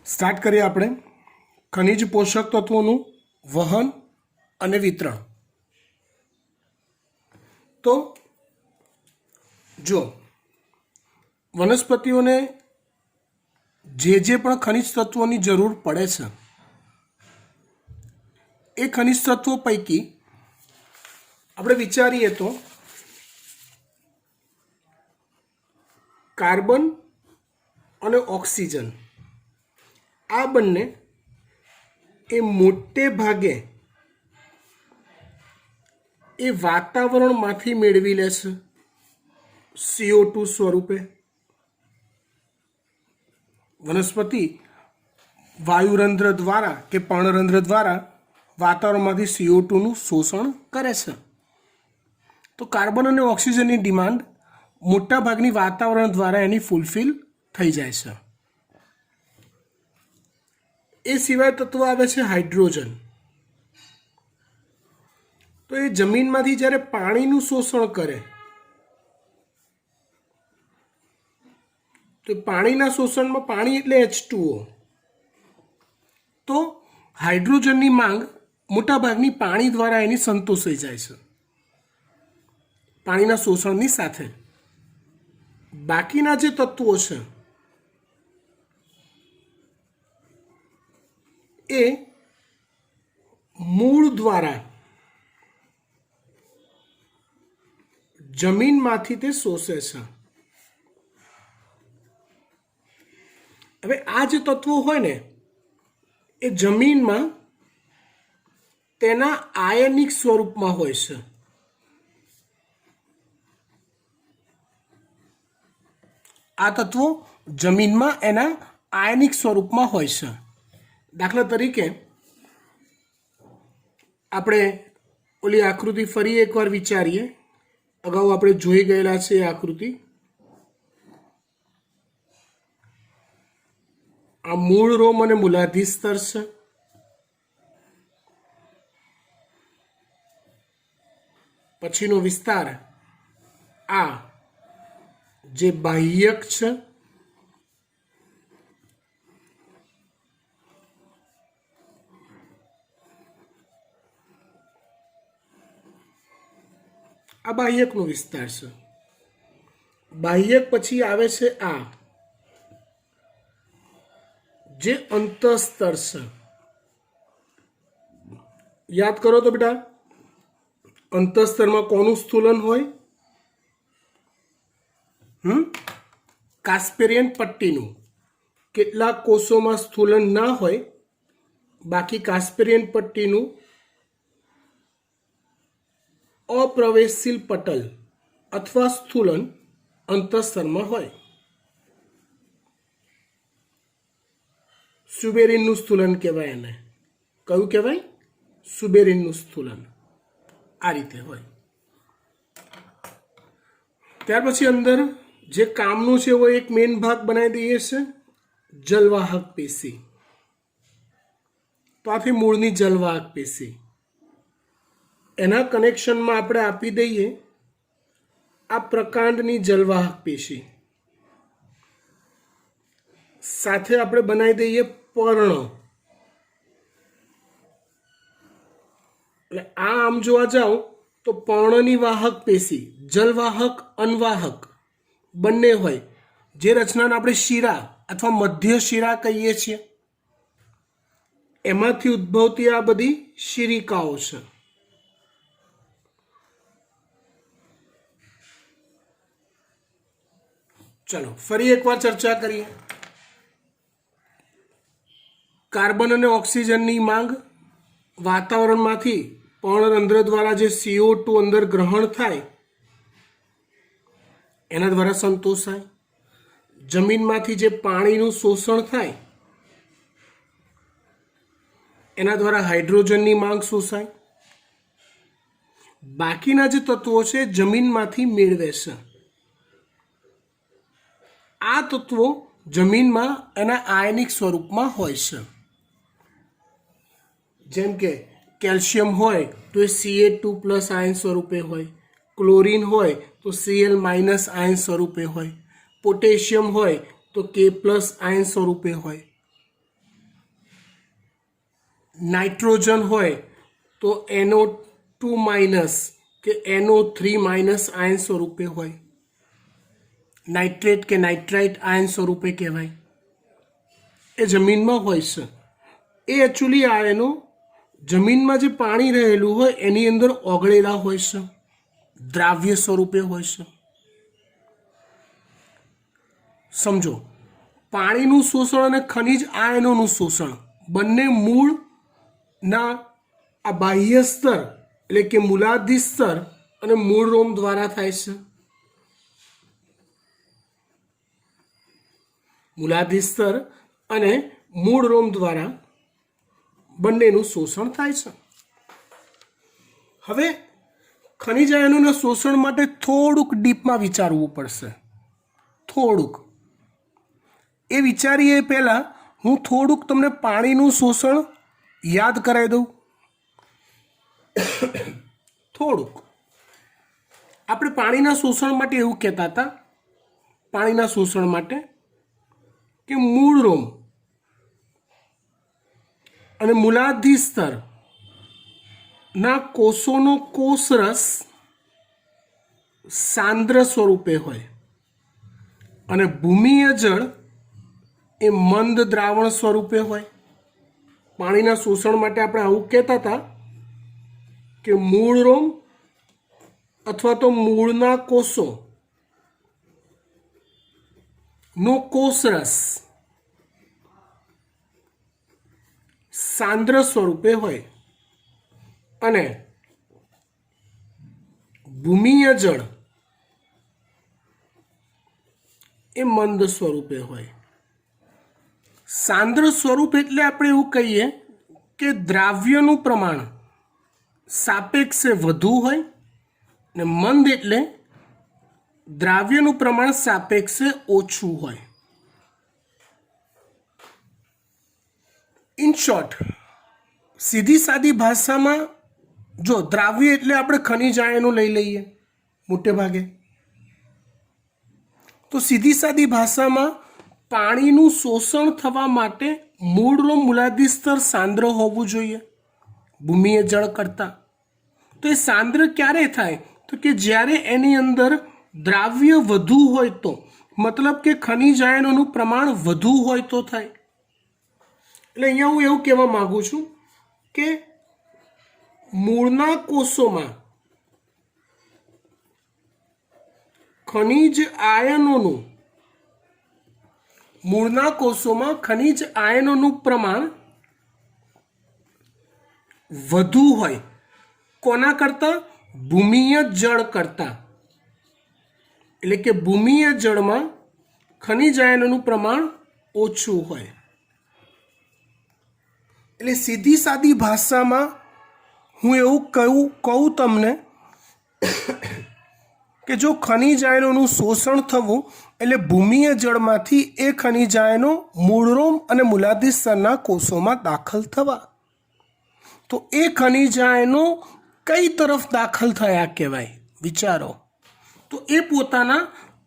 Start કરીએ આપણે ખનિજ પોષક તત્વોનું વહન અને વિતરણ. તો જો વનસ્પતિઓને જે પણ ખનિજ તત્વોની જરૂર પડે છે એ ખનિજ તત્વો પૈકી આપણે વિચારીએ તો કાર્બન અને ઓક્સિજન આ બંને એ મોટે ભાગે એ વાતાવરણમાંથી મેળવી લે છે CO2 સ્વરૂપે. વનસ્પતિ વાયુરંધ્ર દ્વારા કે પર્ણરંધ્ર દ્વારા વાતાવરણમાંથી CO2નું શોષણ કરે છે. તો કાર્બન અને ઓક્સિજનની ડિમાન્ડ મોટાભાગની વાતાવરણ દ્વારા એની ફૂલફિલ થઈ જાય છે. એ સિવાય તત્વ આવે છે હાઇડ્રોજન. તો એ જમીનમાંથી જ્યારે પાણીનું શોષણ કરે તો પાણીના શોષણમાં પાણી એટલે H2O. તો હાઇડ્રોજનની માંગ મોટાભાગની પાણી દ્વારા એની સંતોષાઈ જાય છે પાણીના શોષણની સાથે. બાકીના જે તત્વો છે એ મૂળ દ્વારા જમીનમાંથી તે શોષે છે. હવે આ જે તત્વો હોય ને એ જમીનમાં તેના આયનિક સ્વરૂપમાં હોય છે. આ તત્વો જમીનમાં એના આયનિક સ્વરૂપમાં હોય છે. દાખલા તરીકે આપણે ઓલી આકૃતિ ફરી એકવાર વિચારીએ. અગાઉ આપણે જોઈ ગયેલા છે એ આકૃતિ. આ મૂળ રોમ અને મૂલાધાર સ્તર છે. પછીનો વિસ્તાર આ જે બાહ્યક છે. આ બાહ્યકનો વિસ્તાર છે. બાહ્યક પછી આવે છે આ જે અંતઃસ્તર છે. યાદ કરો તો બેટા, અંતઃસ્તરમાં કોનું સ્થૂલન હોય? કાસ્પેરિયન પટ્ટીનું. કેટલાક કોષોમાં સ્થૂલન ના હોય, બાકી કાસ્પેરિયન પટ્ટીનું અપ્રવેશશીલ પટલ અથવા સ્થૂલન અંતઃસ્તરમાં હોય. સુબેરિનનું સ્થૂલન કહેવાય એને. કયું કહેવાય? સુબેરિનનું સ્થૂલન. આ રીતે હોય. ત્યાર પછી અંદર જે કામનું છે એવો એક મેઇન ભાગ બનાવી દઈએ છે જલવાહક પેશી. તો આથી મૂળની જલવાહક પેશી એના કનેક્શનમાં આપણે આપી દઈએ આ પ્રકાંડની જલવાહક પેશી. સાથે આપણે બનાવી દઈએ પર્ણ. એટલે આ આમ જોવા જાઓ તો પર્ણની વાહક પેશી જલવાહક અનવાહક બંને હોય. જે રચનાને આપણે શિરા અથવા મધ્ય શિરા કહીએ છીએ એમાંથી ઉદ્ભવતી આ બધી શિરિકાઓ છે. ચલો ફરી એકવાર ચર્ચા કરીએ. કાર્બન અને ઓક્સિજનની માંગ વાતાવરણમાંથી પર્ણરંધ્ર દ્વારા જે CO2 અંદર ગ્રહણ થાય એના દ્વારા સંતોષાય. જમીનમાંથી જે પાણીનું શોષણ થાય એના દ્વારા હાઇડ્રોજનની માંગ શોષાય. બાકીના જે તત્વો છે જમીનમાંથી મેળવે છે. આ તત્વો જમીનમાં એના આયનિક સ્વરૂપમાં હોય છે. જેમ કે કેલ્શિયમ હોય તો એ Ca2+ આયન સ્વરૂપે હોય. ક્લોરીન હોય તો Cl- આયન સ્વરૂપે હોય. પોટેશિયમ હોય તો K+ આયન સ્વરૂપે હોય. નાઇટ્રોજન હોય તો NO2 માઇનસ કે NO3 માઇનસ આયન સ્વરૂપે હોય, નાઇટ્રેટ કે નાઇટ્રાઇટ આયન સ્વરૂપે કહેવાય, એ જમીનમાં હોય છે. એ એકચ્યુઅલી આયનો જમીનમાં જે પાણી રહેલું હોય એની અંદર ઓગળેલા હોય છે, દ્રાવ્ય સ્વરૂપે હોય છે. સમજો, પાણીનું શોષણ અને ખનિજ આયનોનું શોષણ બંને મૂળના આ બાહ્ય સ્તર એટલે કે મૂલાધિ સ્તર અને મૂળ રોમ દ્વારા થાય છે. મૂલાધિ સ્તર અને મૂળ રોમ દ્વારા બંનેનું શોષણ થાય છે. હવે ખનિજ આયનોના શોષણ માટે થોડુંક ડીપમાં વિચારવું પડશે. થોડુંક એ વિચારીએ પહેલાં હું થોડુંક તમને પાણીનું શોષણ યાદ કરાવી દઉં. થોડુંક આપણે પાણીના શોષણ માટે એવું કહેતા હતા, પાણીના શોષણ માટે કે મૂળ રોમ અને મૂલાધિ સ્તરના કોષોનો કોષરસ સાંદ્ર સ્વરૂપે હોય અને ભૂમિય જળ એ મંદ દ્રાવણ સ્વરૂપે હોય. પાણીના શોષણ માટે આપણે આવું કહેતા હતા કે મૂળ રોમ અથવા તો મૂળના કોષો નો કોષરસ સાંદ્ર સ્વરૂપે હોય અને ભૂમિય જળ એ મંદ સ્વરૂપે હોય. સાંદ્ર સ્વરૂપ એટલે આપણે એવું કહીએ કે દ્રાવ્યનું પ્રમાણ સાપેક્ષે વધુ હોય ને મંદ એટલે દ્રાવ્યનું પ્રમાણ સાપેક્ષે ઓછું હોય. ઇન શોર્ટ, સીધી સાદી ભાષામાં જો દ્રાવ્ય એટલે આપણે ખનિજ આયનો લઈ લઈએ મોટે ભાગે, તો સીધી સાદી ભાષામાં પાણીનું શોષણ થવા માટે મૂળ રોમ મૂલાધિ સ્તર સાંદ્ર હોવું જોઈએ ભૂમિય જળ કરતાં. તો એ સાંદ્ર ક્યારે થાય? તો કે જ્યારે એની અંદર દ્રાવ્ય વધુ હોય તો, મતલબ કે ખનિજ આયનોનું પ્રમાણ વધુ હોય તો થાય. એટલે અહીંયા હું એવું કહેવા માગું છું કે મૂળના કોષોમાં ખનિજ આયનોનું મૂળના કોષોમાં ખનિજ આયનોનું પ્રમાણ વધુ હોય કોના કરતાં? ભૂમિય જળ કરતાં. એટલે કે ભૂમિય જળમાં ખનિજ આયનોનું પ્રમાણ ઓછું હોય. એટલે સીધી સાદી ભાષામાં હું એવું કહું તમને કે જો ખનિજ આયનોનું શોષણ થવું એટલે ભૂમિય જળમાંથી એ ખનિજ આયનો મૂળરોમ અને મૂલાધિ સ્તરના કોષોમાં દાખલ થવા. તો એ ખનિજ આયનો કઈ તરફ દાખલ થયા કહેવાય? વિચારો. તો એ પોતાના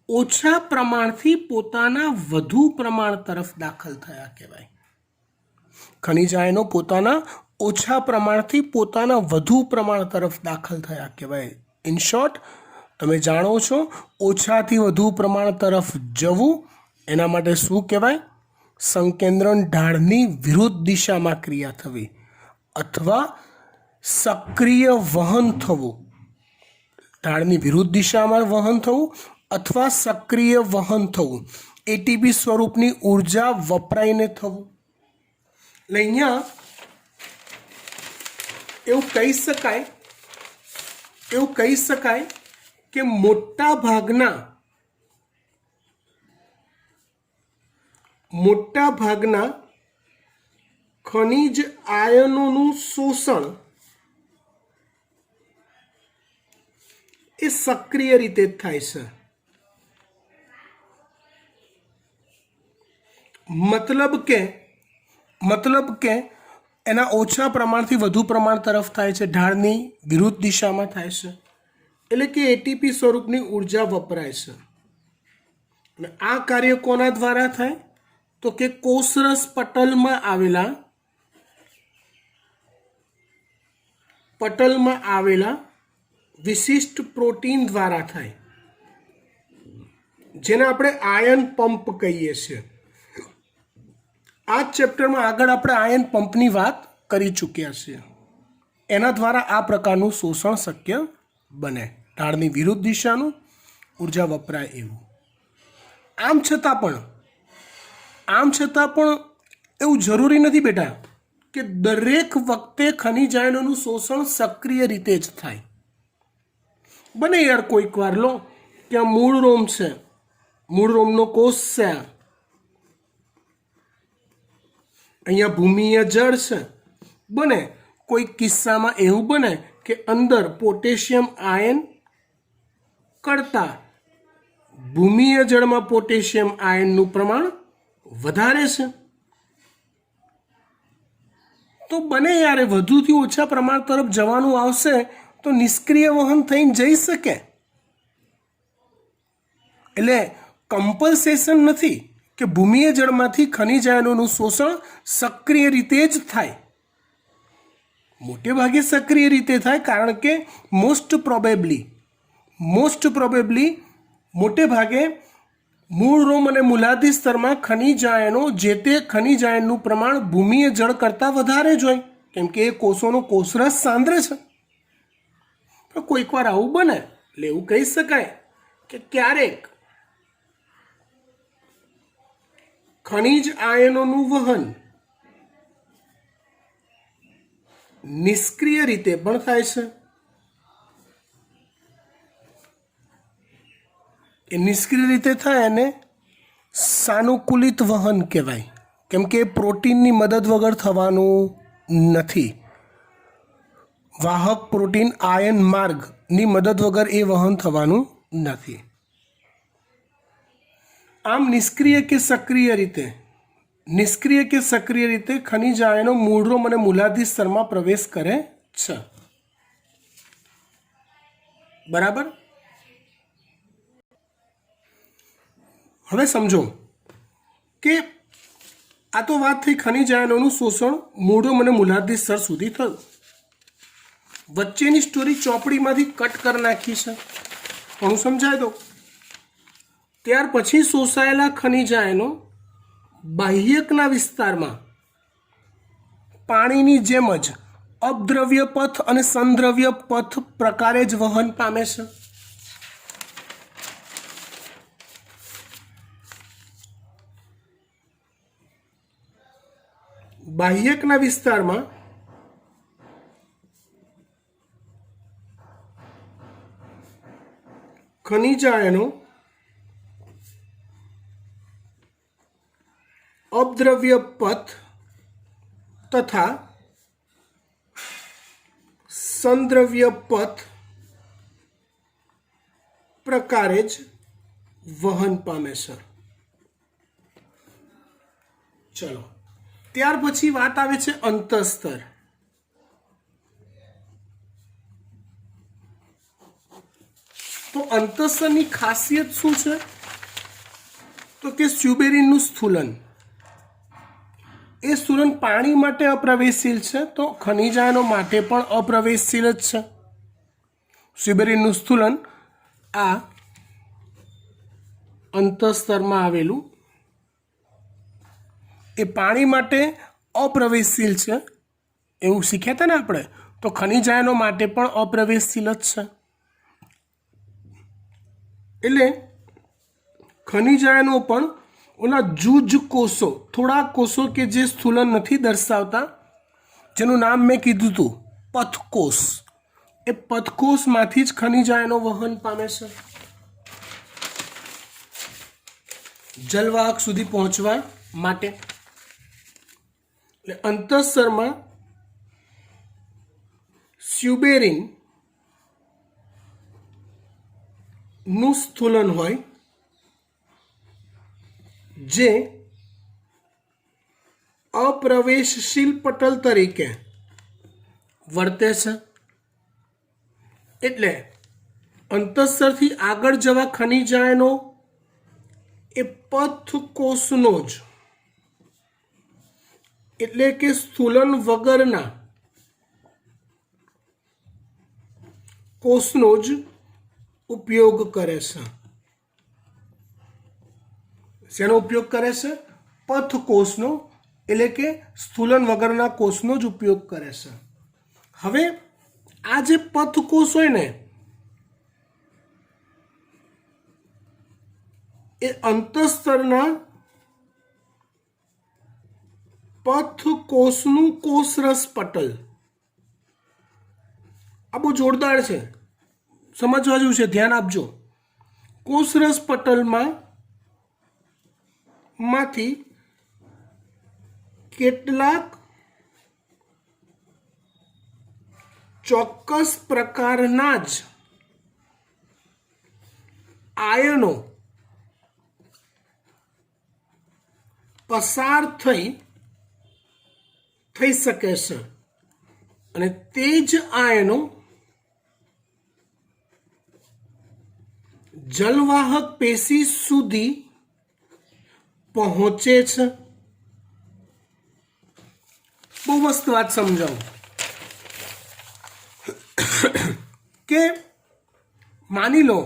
ઓછા પ્રમાણથી પોતાના વધુ પ્રમાણ તરફ દાખલ થયા કહેવાય. ખનિજ આયનો પોતાના ઓછા પ્રમાણથી પોતાના વધુ પ્રમાણ તરફ દાખલ થયા કહેવાય. ઇન શોર્ટ, તમે જાણો છો ઓછાથી વધુ પ્રમાણ તરફ જવું એના માટે શું કહેવાય? સંકેન્દ્રણ ઢાળની વિરુદ્ધ દિશામાં ક્રિયા થવી અથવા સક્રિય વહન થવું. ઢાળની વિરુદ્ધ દિશામાં વહન થવું અથવા સક્રિય વહન થવું. એટીપી સ્વરૂપની ઉર્જા વપરાઈને થવું. એટલે અહીંયા એવું કહી શકાય કે મોટા ભાગના ખનિજ આયનોનું શોષણ એ સક્રિય રીતે જ થાય છે. મતલબ કે એના ઓછા પ્રમાણથી વધુ પ્રમાણ તરફ થાય છે, ઢાળની વિરુદ્ધ દિશામાં થાય છે. એટલે કે એટીપી સ્વરૂપની ઉર્જા વપરાય છે. અને આ કાર્ય કોના દ્વારા થાય? તો કે કોષરસ પટલમાં આવેલા પટલમાં આવેલા વિશિષ્ટ પ્રોટીન દ્વારા થાય, જેને આપણે આયન પંપ કહીએ છીએ. આ ચેપ્ટરમાં આગળ આપણે આયન પંપની વાત કરી ચૂક્યા છીએ. એના દ્વારા આ પ્રકારનું શોષણ શક્ય બને. ઢાળની વિરુદ્ધ દિશાનું ઉર્જા વપરાય એવું. આમ છતાં પણ એવું જરૂરી નથી બેટા કે દરેક વખતે ખનિજ આયનોનું શોષણ સક્રિય રીતે જ થાય. બને યાર કોઈક વાર લો કે આ મૂળ રોમ છે, મૂળ રોમનો કોષ છે, અહીંયા ભૂમિય જળ છે. બને કોઈ કિસ્સામાં એવું બને કે અંદર પોટેશિયમ આયન કરતાં ભૂમિય જળમાં પોટેશિયમ આયનનું પ્રમાણ વધારે છે. તો બને યારે વધુથી ઓછા પ્રમાણ તરફ જવાનું આવશે તો નિષ્ક્રિય વહન થઈને જઈ શકે. એટલે કમ્પલસેશન નથી કે ભૂમિય જળમાંથી ખનિજ આયનોનું શોષણ સક્રિય રીતે જ થાય. મોટે ભાગે સક્રિય રીતે થાય, કારણ કે મોસ્ટ પ્રોબેબલી મોટે ભાગે મૂળ રોમ અને મૂલાધાર સ્તરમાં ખનિજ આયનો જે તે ખનિજ આયનનું પ્રમાણ ભૂમિય જળ કરતાં વધારે જ હોય, કેમ કે એ કોષોનો કોષરસ સાંદ્ર છે. પણ કોઈક વાર આવું બને એટલે એવું કહી શકાય કે ક્યારેક ખનિજ આયનોનું વહન નિષ્ક્રિય રીતે પણ થાય છે. એ નિષ્ક્રિય રીતે થાય અને સાનુકૂલિત વહન કહેવાય, કેમ કે પ્રોટીનની મદદ વગર થવાનું નથી. વાહક પ્રોટીન આયન માર્ગની મદદ વગર એ વહન થવાનું નથી. આમ નિષ્ક્રિય કે સક્રિય રીતે ખનિજ આયનો મૂળરોમ અને મૂલાધાર સ્તરમાં પ્રવેશ કરે છે. બરાબર. હવે સમજો કે આ તો વાત થઈ ખનિજ આયનોનું શોષણ મૂળરોમ અને મૂલાધાર સ્તર સુધી થયું. વચ્ચેની સ્ટોરી ચોપડીમાંથી કટ કરી નાખી છે, હું સમજાવી દઉં. ત્યાર પછી શોષાયેલા ખનિજ આયનો બાહ્યકના વિસ્તારમાં પાણીની જેમ જ અપદ્રવ્ય પથ અને સંદ્રવ્ય પથ પ્રકારે જ વહન પામે છે. બાહ્યકના વિસ્તારમાં ખનિજ આયનો અપદ્રવ્ય પથ તથા સંદ્રવ્ય પથ પ્રકારે જ વહન પામે છે. ચલો, ત્યાર પછી વાત આવે છે અંતઃસ્તર. તો અંતઃસ્તરની ખાસિયત શું છે? તો કે સ્યુબેરિનનું સ્થૂલન. એ સ્થૂલન પાણી માટે અપ્રવેશશીલ છે, તો ખનિજ આયનો માટે પણ અપ્રવેશશીલ જ છે. સ્યુબેરિનનું સ્થૂલન આ અંતઃસ્તરમાં આવેલું એ પાણી માટે અપ્રવેશશીલ છે એવું શીખ્યા હતા ને આપણે. તો ખનિજ આયનો માટે પણ અપ્રવેશશીલ જ છે. એટલે ખનિજ આયનો પણ ઓલા જૂજ કોષો, થોડા કોષો કે જે સ્થૂલન નથી દર્શાવતા, જેનું નામ મેં કીધું હતું પથકોષ, એ પથકોષમાંથી જ ખનિજ આયનો વહન પામે છે જલવાહક સુધી પહોંચવા માટે. એટલે અંતઃસ્તરમાં સ્યુબેરિન નું સ્થૂલન હોય, જે અપ્રવેશશીલ પટલ તરીકે વર્તે છે. એટલે અંતઃસ્તરથી આગળ જવા ખનિજ આયનો એ પથકોષનો જ, એટલે કે સ્થૂલન વગરના કોષનો જ ઉપયોગ કરે છે. શેનો ઉપયોગ કરે છે? પથકોષનો, એટલે કે સ્થૂલન વગરના કોષનો જ ઉપયોગ કરે છે. હવે આ જે પથકોષ હોય ને એ અંતઃસ્તરના પથકોષનું કોષરસ પટલ, આ બહુ જોરદાર છે, સમજવા જેવું છે, ધ્યાન આપજો. કોષરસ પટલમાંથી કેટલાક ચોક્કસ પ્રકારના જ આયનો પસાર થઈ શકે છે અને તે જ આયનો જલવાહક પેશી સુધી પહોંચે છે. બહુ મસ્ત વાત સમજાવું કે માની લો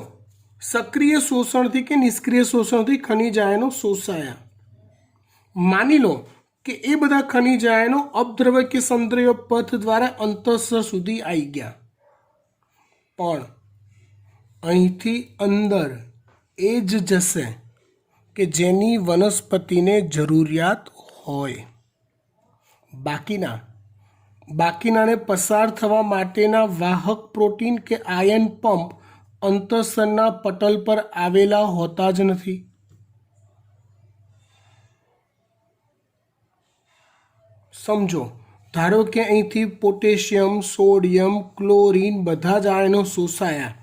સક્રિય શોષણથી કે નિષ્ક્રિય શોષણથી ખનિજ આયનો શોષાયા. માની લો કે એ બધા ખનિજ આયનો અપદ્રવ્ય કે સમદ્રવ્ય પથ દ્વારા અંતઃસ્ત્ર સુધી આવી ગયા, પણ અહીંથી અંદર એ જ જશે કે જેની વનસ્પતિને જરૂરિયાત હોય. બાકીનાને પસાર થવા માટેના વાહક પ્રોટીન કે આયન પંપ અંતઃસ્તરના પટલ પર આવેલા હોતા જ નથી. સમજો, ધારો કે અહીંથી પોટેશિયમ, સોડિયમ, ક્લોરીન બધા જ આયનો શોષાયા,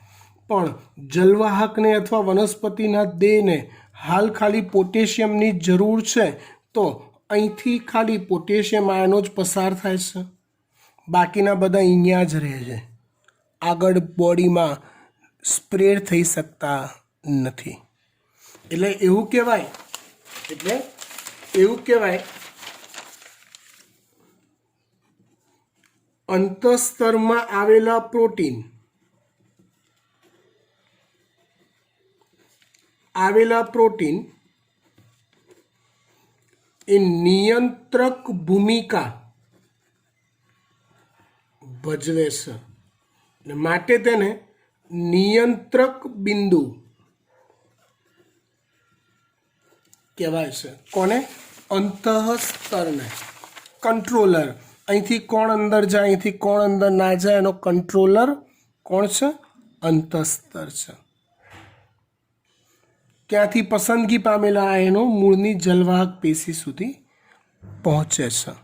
પણ જલવાહકને અથવા વનસ્પતિના દેહને હાલ ખાલી પોટેશિયમની જરૂર છે, તો અહીંથી ખાલી પોટેશિયમ આયનો જ પસાર થાય છે, બાકીના બધા અહીંયા જ રહે છે, આગળ બોડીમાં સ્પ્રેડ થઈ શકતા નથી. એટલે એવું કહેવાય અંતઃસ્તરમાં આવેલા પ્રોટીન એ નિયંત્રક ભૂમિકા ભજવે છે અને માટે તેને નિયંત્રક બિંદુ કહેવાય છે. કોને? અંતઃસ્તરને. કંટ્રોલર, અહીંથી કોણ અંદર જાય, અહીંથી કોણ અંદર ના જાય, એનો કંટ્રોલર કોણ છે? અંતઃસ્તર છે. ત્યાંથી પસંદગી પામેલા આયનો મૂળની જલવાહક પેશી સુધી પહોંચે છે.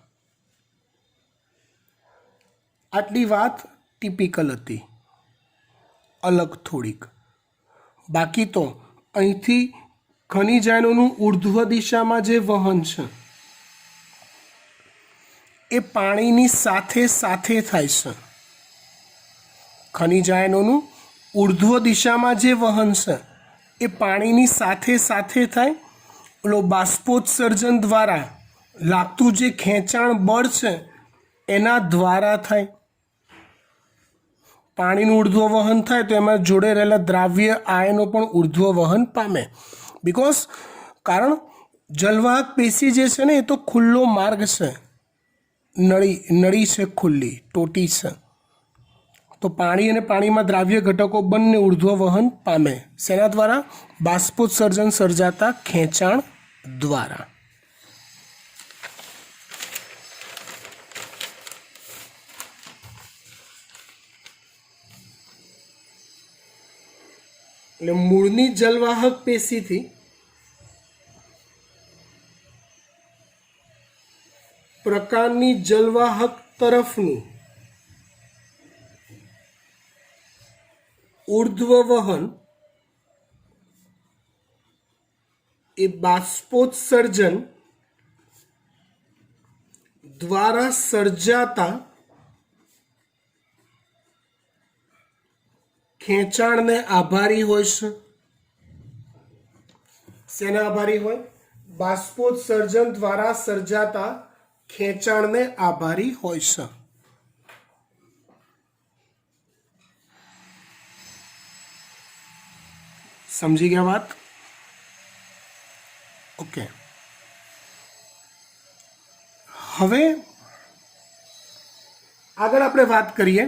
આટલી વાત ટિપિકલ હતી, અલગ થોડીક. બાકી તો અહીંથી ખનિજ આયનોનું ઉર્ધ્વ દિશામાં જે વહન છે એ પાણીની સાથે થાય છે. ખનિજ આયનોનું ઉર્ધ્વ દિશામાં જે વહન છે એ પાણીની સાથે થાય, ઓલો બાષ્પોત્સર્જન દ્વારા લાગતું જે ખેંચાણ બળ છે એના દ્વારા થાય. પાણીનું ઉર્ધ્વ વહન થાય તો એમાં જોડે રહેલા દ્રાવ્ય આયનો પણ ઉર્ધ્વ વહન પામે. કારણ જલવાહક પેશી જે છે ને એ તો ખુલ્લો માર્ગ છે, નળી છે, ખુલ્લી ટોટી છે, તો પાણી અને પાણીમાં દ્રાવ્ય ઘટકો બંને ઉર્ધ્વ વહન પામે. શેના દ્વારા? બાષ્પોત્સર્જન સર્જાતા ખેંચાણ દ્વારા. એટલે મૂળની જલવાહક પેશીથી પ્રકારની જલવાહક તરફનું ઉર્ધ્વ વહન એ બાષ્પોત્સર્જન દ્વારા સર્જાતા ખેંચાણને આભારી હોય છે. શેના આભારી હોય? બાષ્પોત્સર્જન દ્વારા સર્જાતા ખેંચાણને આભારી હોય છે. સમજી ગયા વાત? ઓકે, હવે આગળ આપણે વાત કરીએ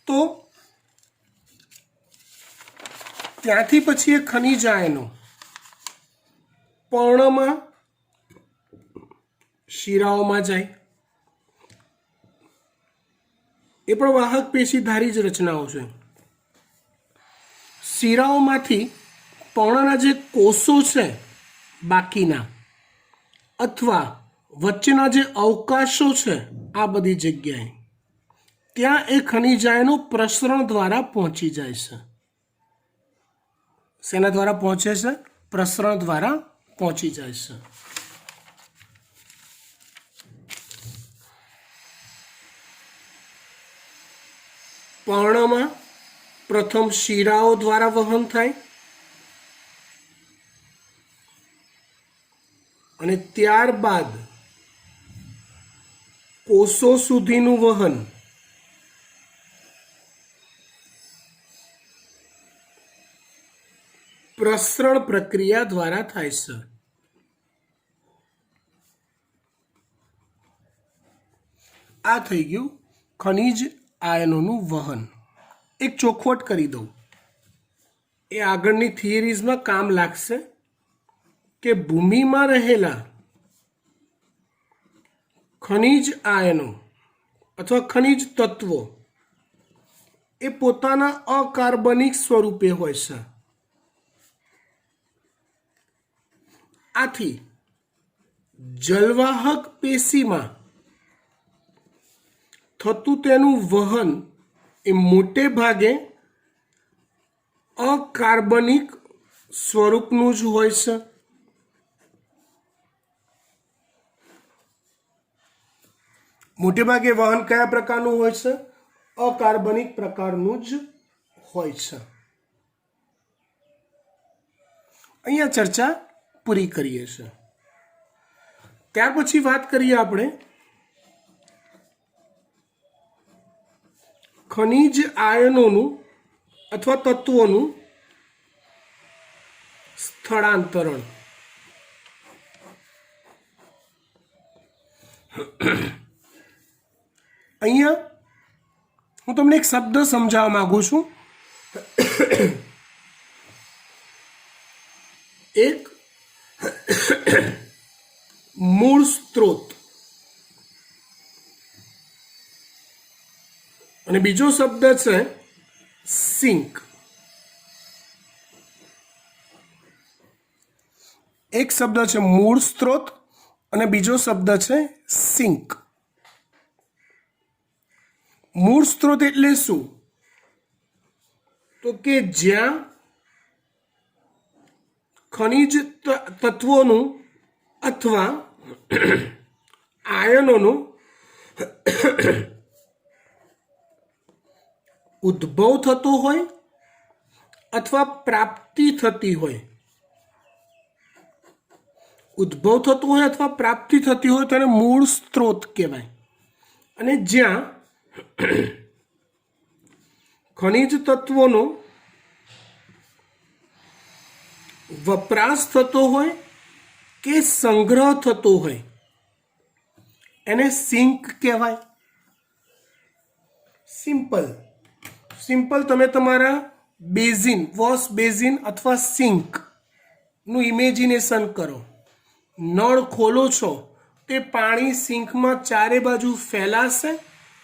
તો ત્યાંથી પછી એ ખનિજ આયનો પર્ણમાં શિરાઓમાં જાય. એ પણ વાહક પેશીધારી જ રચનાઓ છે. શિરાઓમાંથી પર્ણના જે કોષો છે બાકીના, અથવા વચ્ચેના જે અવકાશો છે આ બધી જગ્યાએ, ત્યાં એ ખનિજ આયનો પ્રસરણ દ્વારા પહોંચી જાય છે. શેના દ્વારા પહોંચે છે? પ્રસરણ દ્વારા પહોંચી જાય છે. પર્ણમાં પ્રથમ શિરાઓ દ્વારા વહન થાય અને ત્યારબાદ કોષો સુધીનું વહન પ્રસરણ પ્રક્રિયા દ્વારા થાય છે. આ થઈ ગયું ખનિજ આયનોનું વહન. એક ચોખવટ કરી દઉં, એ આગળની થિયરીઝમાં કામ લાગશે કે ભૂમિમાં રહેલા ખનિજ આયનો અથવા ખનિજ તત્વો એ પોતાના અકાર્બનિક સ્વરૂપે હોય છે. આથી જલવાહક પેશીમાં થતું તેનું વહન એ મોટે ભાગે અકાર્બનિક સ્વરૂપનું જ હોય છે. મોટે ભાગે વહન કયા પ્રકારનું હોય છે? અકાર્બનિક પ્રકારનું જ હોય છે. અહીંયા ચર્ચા પૂરી કરીએ છીએ. ત્યાર પછી વાત કરીએ આપણે ખનિજ આયનોનું અથવા તત્વોનું સ્થળાંતરણ. અહીંયા હું તમને એક શબ્દ સમજાવવા માંગુ છું. એક મૂળ સ્ત્રોત અને બીજો શબ્દ છે સિંક. એક શબ્દ છે મૂળ સ્ત્રોત અને બીજો શબ્દ છે સિંક. મૂળ સ્ત્રોત એટલે શું? તો કે જ્યાં ખનિજ તત્વોનું અથવા આયનોનું ઉદ્ભવ થતો હોય અથવા પ્રાપ્તિ થતી હોય. ઉદ્ભવ થતો હોય અથવા પ્રાપ્તિ થતી હોય તેને મૂળ સ્ત્રોત કહેવાય. અને જ્યાં ખનિજ તત્વોનો વપરાશ થતો હોય કે સંગ્રહ થતો હોય એને સિંક કહેવાય. સિમ્પલ તમે તમારા બેઝિન, વોશ બેઝિન અથવા સિંકનું ઇમેજિનેશન કરો. નળ ખોલો છો તે પાણી સિંકમાં ચારે બાજુ ફેલાશે,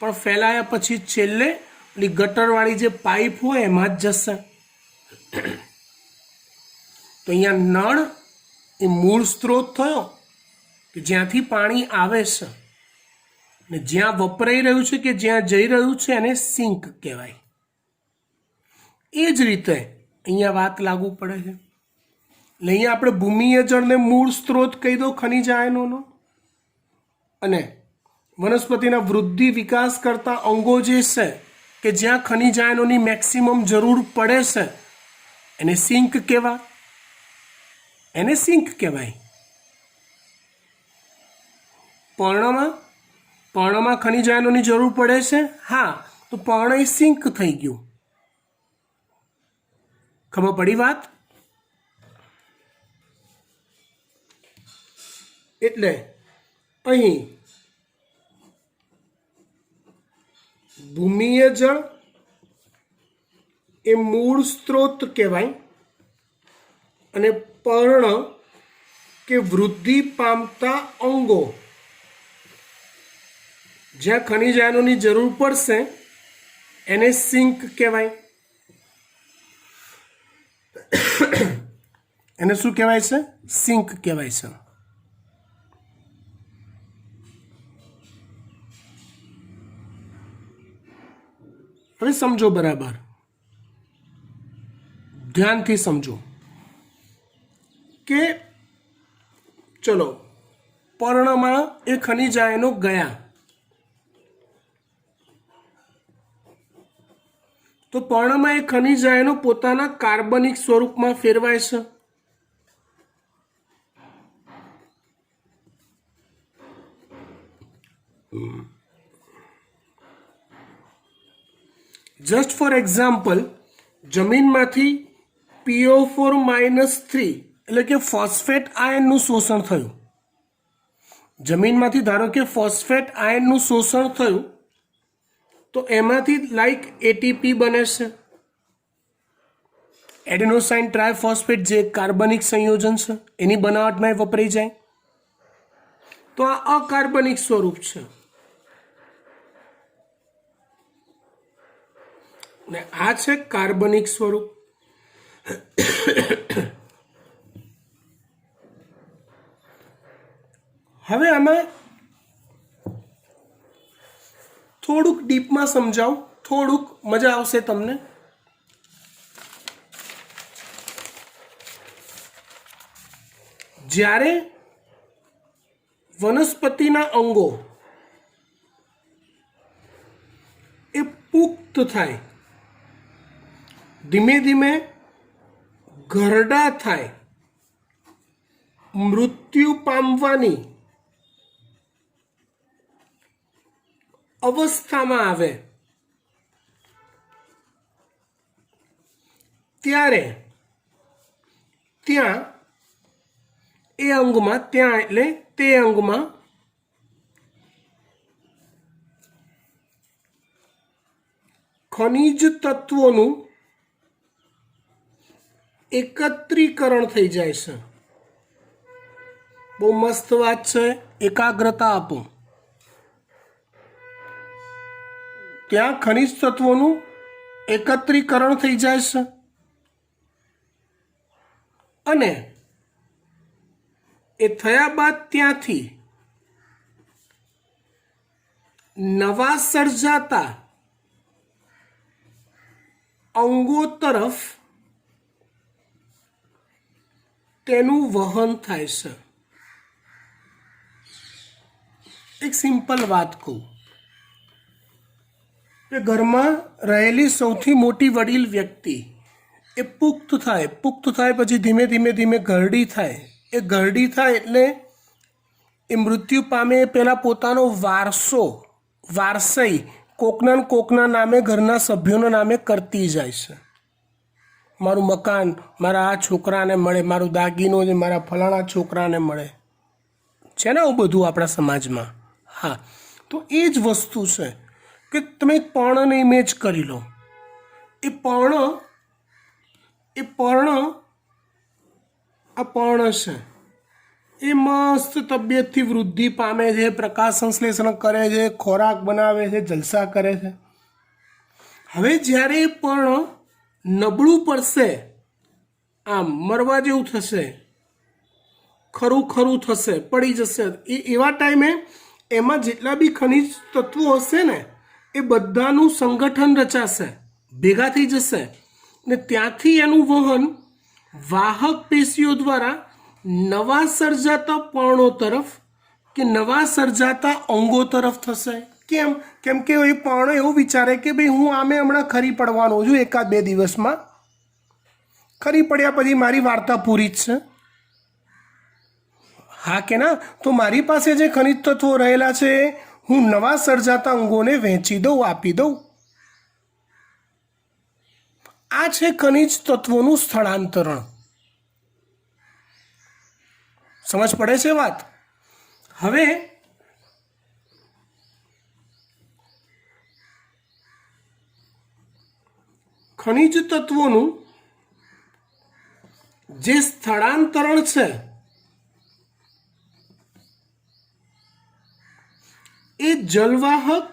પણ ફેલાયા પછી છેલ્લે પેલી ગટરવાળી જે પાઇપ હોય એમાં જ જશે. તો અહીંયા નળ એ મૂળ સ્ત્રોત થયો કે જ્યાંથી પાણી આવે છે, ને જ્યાં વપરાઈ રહ્યું છે કે જ્યાં જઈ રહ્યું છે એને સિંક કહેવાય. એ જ રીતે અહીંયા વાત લાગુ પડે છે. એટલે અહીંયા આપણે ભૂમિય જળને મૂળ સ્ત્રોત કહી દો ખનિજ આયનોનો, અને વનસ્પતિના વૃદ્ધિ વિકાસ કરતા અંગો જે છે કે જ્યાં ખનિજ આયનોની મેક્સિમમ જરૂર પડે છે એને સિંક કહેવાય. પર્ણમાં ખનિજ આયનોની જરૂર પડે છે. હા, તો પર્ણ એ સિંક થઈ ગયું. ખબર પડી વાત? એટલે અહીં ભૂમિય જળ એ મૂળ સ્ત્રોત કહેવાય અને પર્ણ કે વૃદ્ધિ પામતા અંગો જ્યાં ખનિજ આયનોની જરૂર પડશે એને સિંક કહેવાય. એને શું કહેવાય છે? સિંક કહેવાય છે. હવે સમજો બરાબર, ધ્યાનથી સમજો કે ચલો પર્ણમાં એ ખનિજ આયનો ગયા તો પર્ણમાં એ ખનિજ આયનો પોતાના કાર્બનિક સ્વરૂપમાં ફેરવાય છે. જસ્ટ ફોર એક્ઝામ્પલ, જમીનમાંથી PO4-3 એટલે કે ફોસ્ફેટ આયનનું શોષણ થયું. જમીનમાંથી ધારો કે ફોસ્ફેટ આયનનું શોષણ થયું તો એમાંથી લાઈક ATP બને છે, એડેનોસાઇન ટ્રાયફોસ્ફેટ, જે કાર્બનિક સંયોજન છે એની બનાવટમાં વપરાઈ જાય. તો આ અકાર્બનિક સ્વરૂપ છે ને આ છે કાર્બનિક સ્વરૂપ. હવે આમાં થોડુંક ડીપમાં સમજાવું, થોડુંક મજા આવશે તમને. જ્યારે વનસ્પતિના અંગો એ પુખ્ત થાય, ધીમે ધીમે ઘરડા થાય, મૃત્યુ પામવાની અવસ્થામાં આવે ત્યારે ત્યાં એ અંગમાં, ત્યાં એટલે તે અંગમાં ખનિજ તત્વોનું એકત્રીકરણ થઈ જાય છે. બહુ મસ્ત વાત છે, એકાગ્રતા આપો. ત્યાં ખનિજ તત્વોનું એકત્રીકરણ થઈ જાય છે અને એ થયા બાદ ત્યાંથી નવા સર્જાતા અંગો તરફ તેનું વહન થાય છે. એક સિમ્પલ વાત કહું કે ઘરમાં રહેલી સૌથી મોટી વડીલ વ્યક્તિ એ પુખ્ત થાય પછી ધીમે ધીમે ધીમે ઘરડી થાય. એ ઘરડી થાય એટલે એ મૃત્યુ પામે એ પહેલાં પોતાનો વારસઈ કોકના નામે, ઘરના સભ્યોના નામે કરતી જાય છે. મારું મકાન મારા આ છોકરાને મળે, મારું દાગીનો જે મારા ફલાણા છોકરાને મળે છે ને, આવું બધું આપણા સમાજમાં. હા, તો એ જ વસ્તુ છે કે તમે એક પર્ણને ઇમેજ કરી લો. એ પર્ણ આ પર્ણ છે એ મસ્ત તબિયતથી વૃદ્ધિ પામે છે, પ્રકાશ સંશ્લેષણ કરે છે, ખોરાક બનાવે છે, જલસા કરે છે. હવે જ્યારે એ પર્ણ નબળું પડશે, આમ મરવા જેવું થશે, ખરું થશે, પડી જશે, એવા ટાઈમે એમાં જેટલા બી ખનિજ તત્વો હશે ને એ બધાનું સંગઠન રચાશે, ભેગા થઈ જશે ને ત્યાંથી એનું વહન વાહક પેશીઓ દ્વારા નવા સર્જાતા પર્ણો તરફ કે નવા સર્જાતા અંગો તરફ થશે. કેમ કે એ પર્ણ એવું વિચારે કે ભાઈ હું આમે હમણાં ખરી પડવાનો છું, 1-2 દિવસમાં ખરી પડ્યા પછી મારી વાર્તા પૂરી જ છે. હા કે ના? તો મારી પાસે જે ખનિજ તત્વો રહેલા છે હું નવા સર્જાતા અંગોને વહેંચી દઉં, આપી દઉં. આ છે ખનિજ તત્વોનું સ્થળાંતરણ. સમજ પડે છે વાત? હવે ખનિજ તત્વોનું જે સ્થળાંતરણ છે એ જલવાહક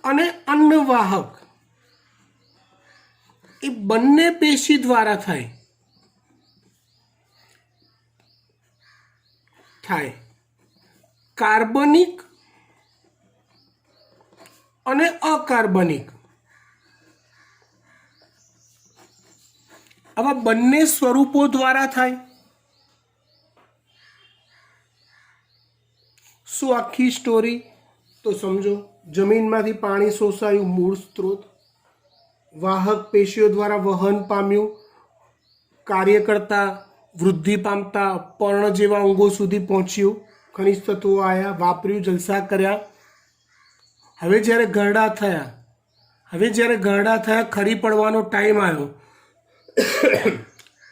અને અન્નવાહક એ બંને પેશી દ્વારા થાય. કાર્બનિક અને અકાર્બનિક આવા બંને સ્વરૂપો દ્વારા થાય. શું આખી સ્ટોરી? તો સમજો, જમીનમાંથી પાણી શોષાયું, મૂળ સ્ત્રોત, વાહક પેશીઓ દ્વારા વહન પામ્યું, કાર્ય કરતા વૃદ્ધિ પામતા પર્ણ જેવા અંગો સુધી પહોંચ્યું, ખનિજ તત્વો આવ્યા, વાપર્યું, જલસા કર્યા. હવે જ્યારે ઘરડા થયા, ખરી પડવાનો ટાઈમ આવ્યો,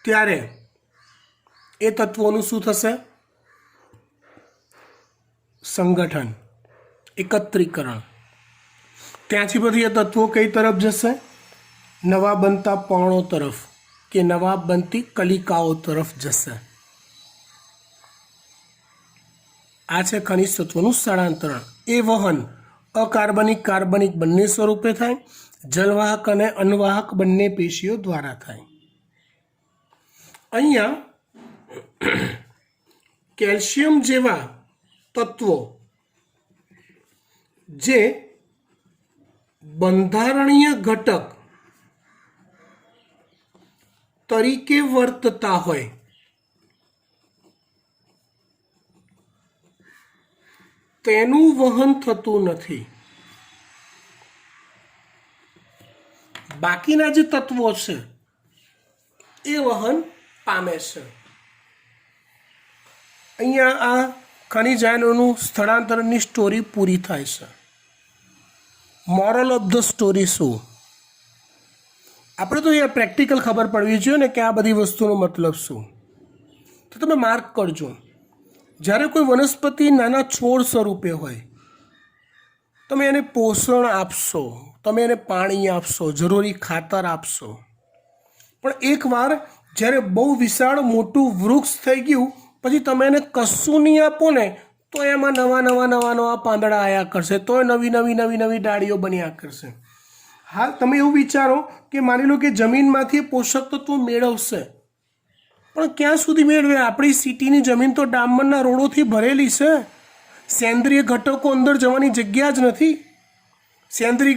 ત્યારે એ તત્વોનું શું થશે? સંગઠન, એકત્રીકરણ. ત્યાંથી પછી એ તત્વો કઈ તરફ જશે? નવા બનતા પર્ણો તરફ કે નવા બનતી કલિકાઓ તરફ જશે. આ છે ખનિજ તત્વોનું સ્થળાંતરણ. એ વહન અકાર્બનિક કાર્બનિક બંને સ્વરૂપે થાય, જલવાહક અને અન્નવાહક બંને પેશીઓ દ્વારા થાય. અહીંયા કેલ્શિયમ જેવા તત્વો જે બંધારણીય ઘટક તરીકે વર્તતા હોય તેનું વહન થતું નથી. બાકીના જે તત્વો છે એ વહન પામે છે. અહીંયા આ ખનિજ આયનોનું સ્થળાંતરણની સ્ટોરી પૂરી થાય છે. મોરલ ઓફ ધ સ્ટોરી શું? આપણે તો અહીંયા પ્રેક્ટિકલ ખબર પડવી જોઈએ ને કે આ બધી વસ્તુનો મતલબ શું. તો તમે માર્ક કરજો, જ્યારે કોઈ વનસ્પતિ નાના છોડ સ્વરૂપે હોય, તમે એને પોષણ આપશો, તમે એને પાણી આપશો, જરૂરી ખાતર આપશો, પણ એકવાર જ્યારે બહુ વિશાળ મોટું વૃક્ષ થઈ ગયું પછી તમે એને કશું નહીં આપો ને તો એમાં નવા પાંદડા આવ્યા કરશે, તો નવી ડાળીઓ બન્યા કરશે. હાલ તમે એવું વિચારો કે માની લો કે જમીનમાંથી પોષક તત્વો મેળવશે, પણ ક્યાં સુધી મેળવે? આપણી સિટીની જમીન તો ડામરના રોડોથી ભરેલી છે. સેન્દ્રિય ઘટકો અંદર જવાની જગ્યા જ નથી. સેન્દ્રિય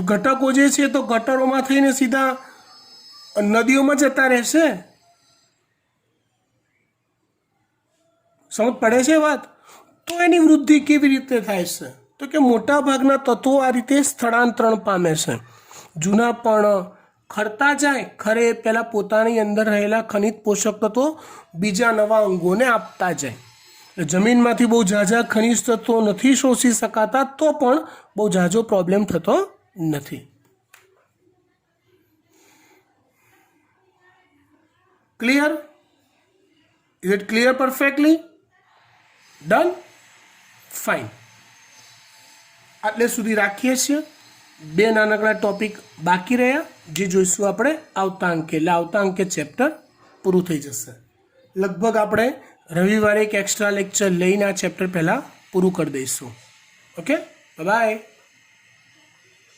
ઘટકો જે છે તો ગટરોમાં થઈને સીધા નદીઓમાં જતા રહેશે. સમજ પડે છે વાત? તો એની વૃદ્ધિ કેવી રીતે થાય છે? તો કે મોટા ભાગના તત્વો આ રીતે સ્થળાંતરણ પામે છે. જૂના પર્ણ ખરતા જાય, ખરે પહેલાં પોતાની અંદર રહેલા ખનિજ પોષક તત્વો બીજા નવા અંગોને આપતા જાય. જમીનમાંથી બહુ ઝાઝા ખનિજ તત્વો નથી શોષી શકાતા તો પણ બહુ ઝાઝો પ્રોબ્લેમ થતો નથી. Clear? Is it clear perfectly? Done? Fine. આટલે સુધી રાખીએ છીએ. 2 નાનકડા ટોપિક બાકી રહ્યા જે જોઈશું આપણે આવતા અંકે. એટલે આવતા અંકે ચેપ્ટર પૂરું થઈ જશે. લગભગ આપણે રવિવારે એક એક્સ્ટ્રા લેક્ચર લઈને આ ચેપ્ટર પહેલાં પૂરું કરી દઈશું. Okay, by.